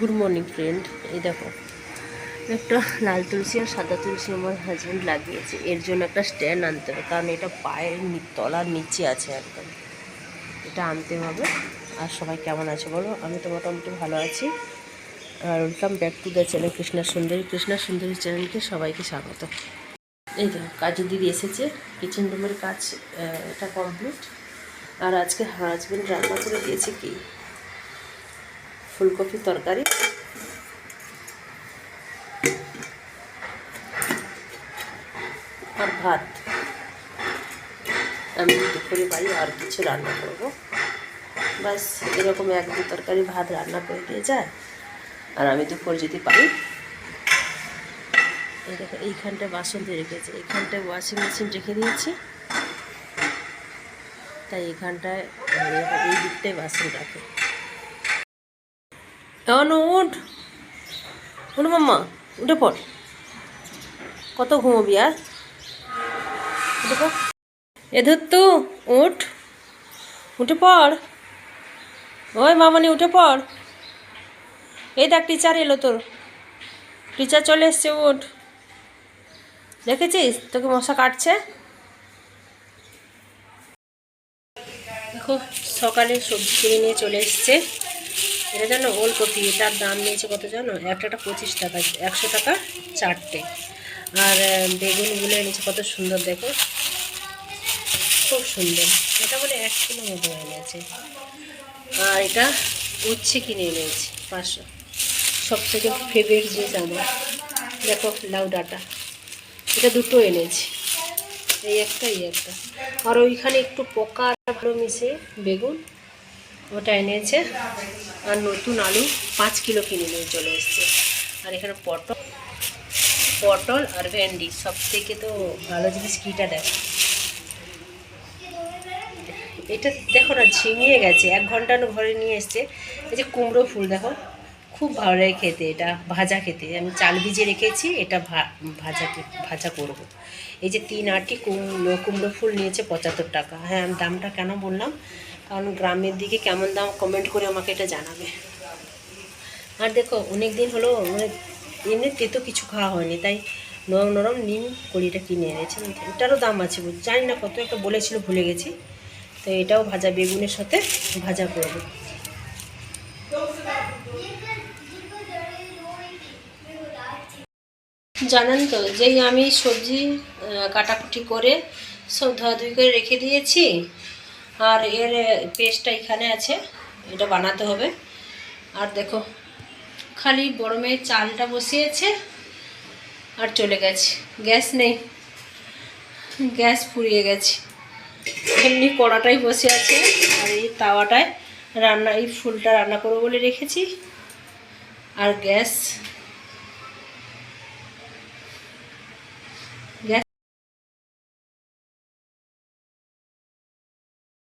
Good morning friend. এই দেখো একটা লাল তুলসী আর সাদা তুলসী আমার হাজব্যান্ড লাগিয়েছে। এর জন্য একটা স্ট্যান্ড আনতে হবে, কারণ এটা পায়ের তলার নিচে আছে একদম। এটা আনতে হবে। আর সবাই কেমন আছে বলো? আমি তো মোটামুটি ভালো আছি। আর welcome back to the channel Krishna Sundari চ্যানেলকে সবাইকে স্বাগত। এই দেখো কাজের দিদি এসেছে, কিচেন রুমের কাজ এটা কমপ্লিট। আর আজকে হাজব্যান্ড রান্না করে দিয়েছে কি ফুলকপি তরকারি আর ভাত। আমি দুপুরে বাড়ি আর কিছু রান্না করব, বাস এরকম এক দু তরকারি ভাত রান্না করে দিয়ে যায়। আর আমি দুপুর যদি পারি, এই দেখো এইখানটায় বাসন দিয়ে রেখেছি, এইখানটায় ওয়াশিং মেশিন রেখে দিয়েছি, তাই এইখানটায় এই দিকটায় বাসন রাখে। এখন উঠ মাম্মা, উঠে পড়, কত ঘুমোবি আর উঠে পড়। এধর তো উঠে পড়, ওই মামনি উঠে পড়। এই দেখ টিচার এলো, তোর টিচার চলে এসছে, উঠ। দেখেছিস তোকে মশা কাটছে। দেখো সকালে সবজি কিনে নিয়ে চলে এসছে। এটা জানো ওলকপি, এটার দাম নিয়েছে কত জানো? একটা 25 টাকা, 100 টাকা চারটে। আর বেগুনগুলো এনেছে কত সুন্দর, দেখো খুব সুন্দর। এটা বলে 1 কিলো মতো এনেছে। আর এটা উচ্ছে কিনে এনেছি 500। সবথেকে ফেভারিট জিনিস আমার, দেখো লাউ ডাঁটা, এটা দুটো এনেছি, এই একটা এই একটা। আর ওইখানে একটু পোকা ভালো মিশে বেগুন, ওটা এনেছে। আর নতুন আলু 5 কিলো কিনে নিয়ে চলে এসছে। আর এখানে পটল আর ভেন্ডি। সব থেকে তো ভালো জিনিস কীটা দেখো, এটা দেখো না ঝিমিয়ে গেছে, 1 ঘন্টা ঘরে নিয়ে এসছে। এই যে কুমড়ো ফুল দেখো, খুব ভালো লাগে খেতে, এটা ভাজা খেতে। আমি চাল ভিজিয়ে রেখেছি, এটা ভাজা করব। এই যে 3 আটি কুমড়ো ফুল নিয়েছে 75 টাকা। হ্যাঁ, আমি দামটা কেন বললাম, কারণ গ্রামের দিকে কেমন দাম কমেন্ট করে আমাকে এটা জানাবে। আর দেখো অনেক দিন হলো মানে এমনিতে তো কিছু খাওয়া হয়নি, তাই নরম নরম নিম কড়িটা কিনে এনেছি। এটারও দাম আছে, জানি না কত একটা বলেছিল, ভুলে গেছি। তো এটাও ভাজা বেগুনের সাথে ভাজা করব। জানেন তো, যেই আমি সবজি কাটাকুটি করে সব ধোয়াধুয়ি করে রেখে দিয়েছি। আর এর পেস্টটা এখানে আছে, এটা বানাতে হবে। আর দেখো খালি বড় মেয়ের চালটা বসিয়েছে আর চলে গেছে, গ্যাস নেই, গ্যাস ফুরিয়ে গেছে। এমনি কড়াটাই বসে আছে, আর এই তাওয়াটায় এই ফুলটা রান্না করবো বলে রেখেছি। আর গ্যাস